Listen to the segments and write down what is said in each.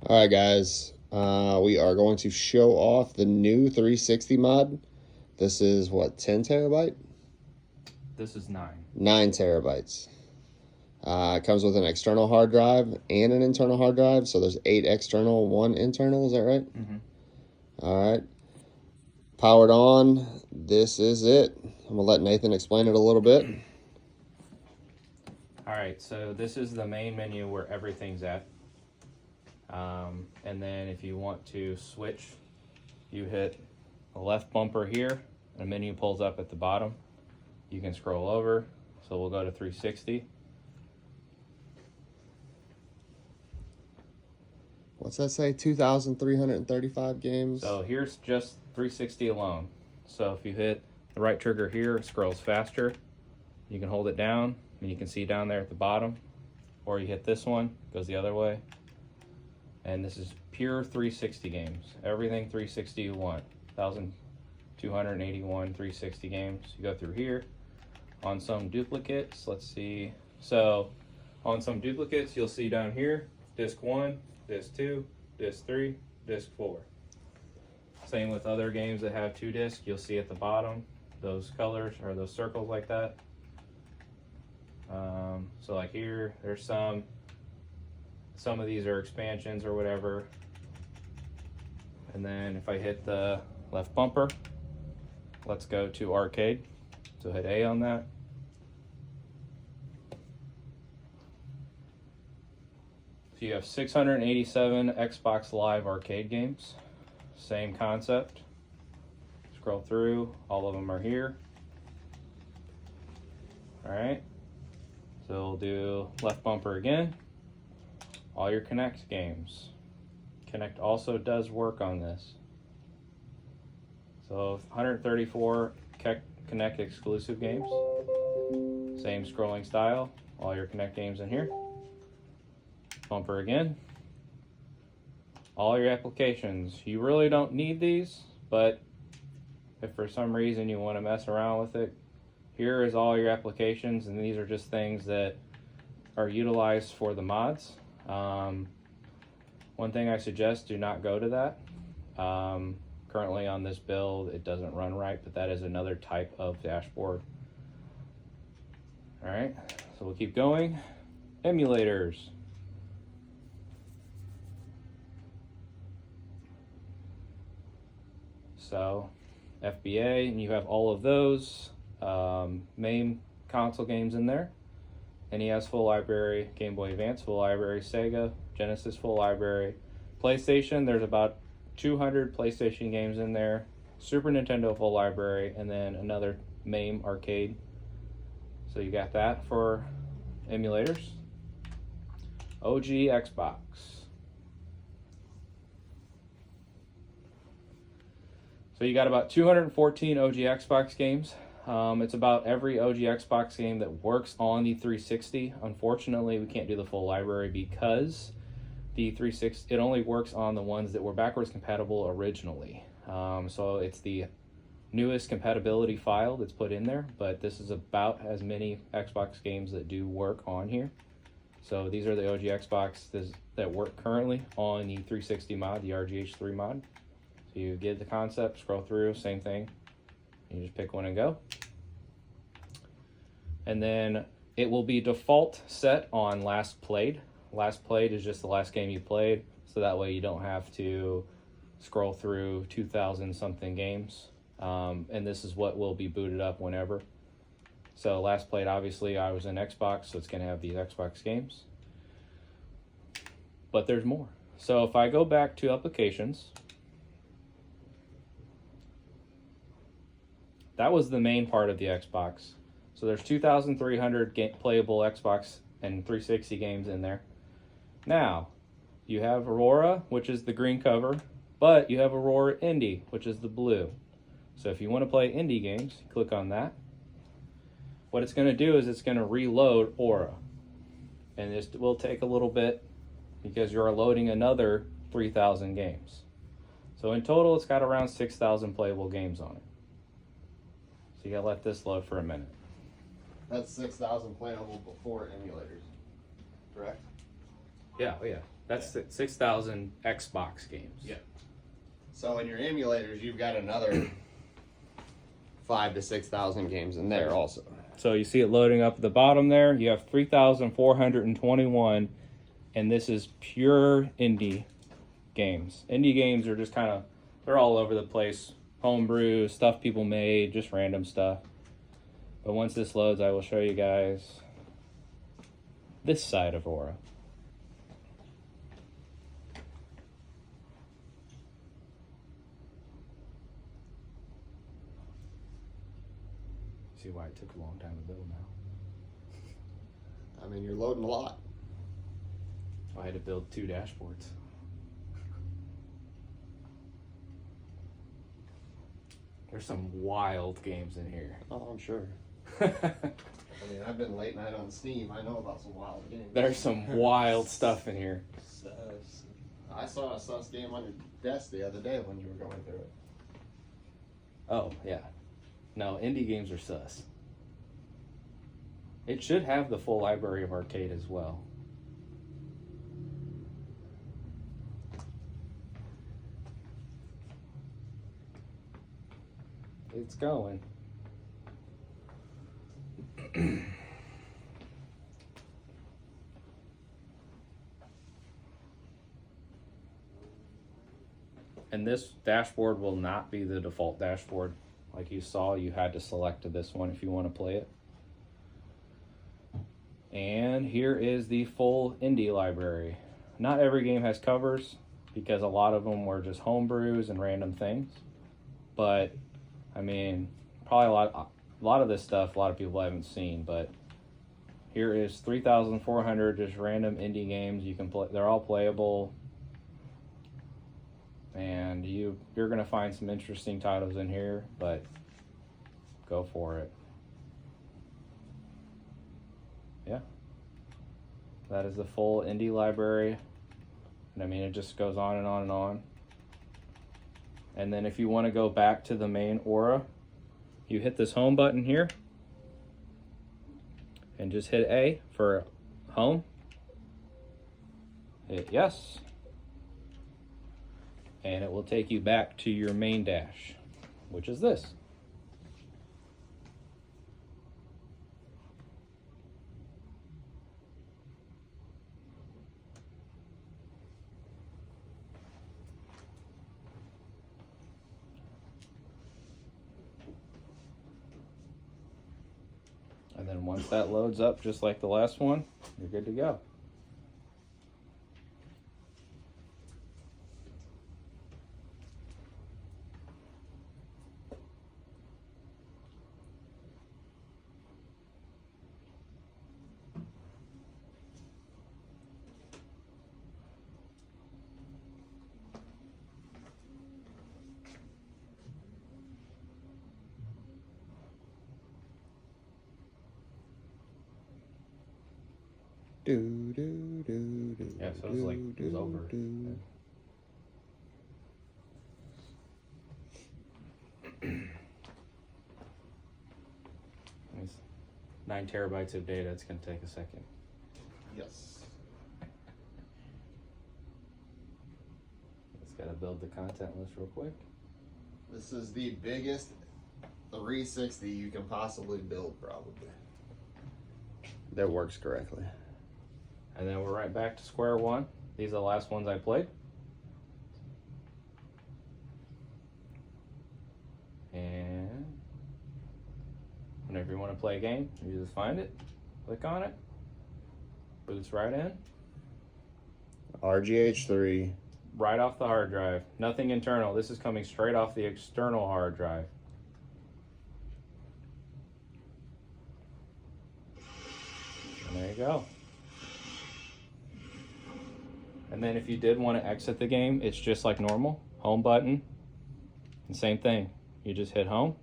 All right, guys. We are going to show off the new 360 mod. This is what, 10 terabyte? This is 9. 9 terabytes. It comes with an external hard drive and an internal hard drive. So there's 8 external, 1 internal. Is that right? Mm-hmm. All right. Powered on. This is it. I'm going to let Nathan explain it a little bit. All right, so this is the main menu where everything's at. And then if you want to switch, you hit the left bumper here, and a menu pulls up at the bottom. You can scroll over, so we'll go to 360. What's that say? 2,335 games. So here's just 360 alone. So if you hit the right trigger here, it scrolls faster. You can hold it down, and you can see down there at the bottom. Or you hit this one, goes the other way. And this is pure 360 games. Everything 360 you want. 1,281 360 games. You go through here. On some duplicates, let's see. So on some duplicates, you'll see down here, disc 1, disc 2, disc 3, disc 4. Same with other games that have 2 discs. You'll see at the bottom those colors or those circles like that. So like here, there's some of these are expansions or whatever. And then if I hit the left bumper, let's go to arcade. So hit A on that. So you have 687 Xbox Live arcade games. Same concept. Scroll through, all of them are here. All right. So we'll do left bumper again. All your Kinect games. Kinect also does work on this. So 134 Kinect exclusive games. Same scrolling style. All your Kinect games in here. Bumper again. All your applications. You really don't need these, but if for some reason you want to mess around with it, here is all your applications, and these are just things that are utilized for the mods. One thing I suggest, do not go to that. Currently on this build, it doesn't run right, but that is another type of dashboard. All right, so we'll keep going. Emulators. So FBA, and you have all of those main console games in there. NES full library, Game Boy Advance full library, Sega, Genesis full library. PlayStation, there's about 200 PlayStation games in there. Super Nintendo full library, and then another MAME arcade. So you got that for emulators. OG Xbox. So you got about 214 OG Xbox games. It's about every OG Xbox game that works on the 360. Unfortunately, we can't do the full library because the 360, it only works on the ones that were backwards compatible originally. So it's the newest compatibility file that's put in there, but this is about as many Xbox games that do work on here. So these are the OG Xbox that work currently on the 360 mod, the RGH3 mod. So you get the concept, scroll through, same thing. You just pick one and go. And then it will be default set on last played. Last played is just the last game you played, so that way you don't have to scroll through 2,000 something games. And this is what will be booted up whenever. So last played, obviously I was in Xbox, so it's gonna have these Xbox games. But there's more. So if I go back to applications, that was the main part of the Xbox. So there's 2,300 playable Xbox and 360 games in there. Now, you have Aurora, which is the green cover, but you have Aurora Indie, which is the blue. So if you want to play indie games, click on that. What it's going to do is it's going to reload Aura. And this will take a little bit because you're loading another 3,000 games. So in total, it's got around 6,000 playable games on it. So you gotta let this load for a minute. That's 6,000 playable before emulators, correct? Yeah, oh yeah. That's 6,000 Xbox games. Yeah. So in your emulators, you've got another 5,000 to 6,000 games in there also. So you see it loading up at the bottom there. You have 3,421, and this is pure indie games. Indie games are just kind of, they're all over the place. Homebrew, stuff people made, just random stuff. But once this loads, I will show you guys this side of Aura. See why it took a long time to build now. I mean, you're loading a lot. I had to build 2 dashboards. There's some wild games in here. Oh, I'm sure. I mean, I've been late night on Steam. I know about some wild games. There's some wild stuff in here. I saw a sus game on your desk the other day when you were going through it. Oh, yeah. No, indie games are sus. It should have the full library of arcade as well. It's going. And this dashboard will not be the default dashboard. Like you saw, you had to select this one if you want to play it. And here is the full indie library. Not every game has covers because a lot of them were just homebrews and random things. But I mean, probably a lot of this stuff a lot of people haven't seen. But here is 3,400 just random indie games you can play. They're all playable. And you're gonna find some interesting titles in here, but go for it. Yeah, that is the full indie library, and I mean it just goes on and on and on. And then if you want to go back to the main Aura, you hit this home button here, and just hit A for home. Hit yes. And it will take you back to your main dash, which is this. And then once that loads up, just like the last one, you're good to go. Yeah, so it was like, it was over. It's 9 terabytes of data, it's gonna take a second. Yes. Just gotta build the content list real quick. This is the biggest 360 you can possibly build, probably. That works correctly. And then we're right back to square one. These are the last ones I played. And whenever you want to play a game, you just find it, click on it, boots right in. RGH3. Right off the hard drive. Nothing internal. This is coming straight off the external hard drive. And there you go. And then if you did want to exit the game, it's just like normal. Home button. And same thing. You just hit home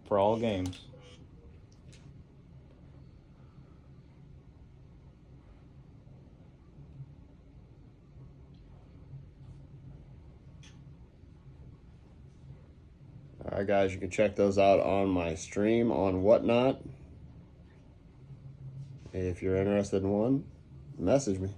for all games. All right, guys, you can check those out on my stream on Whatnot if you're interested in one. Message me.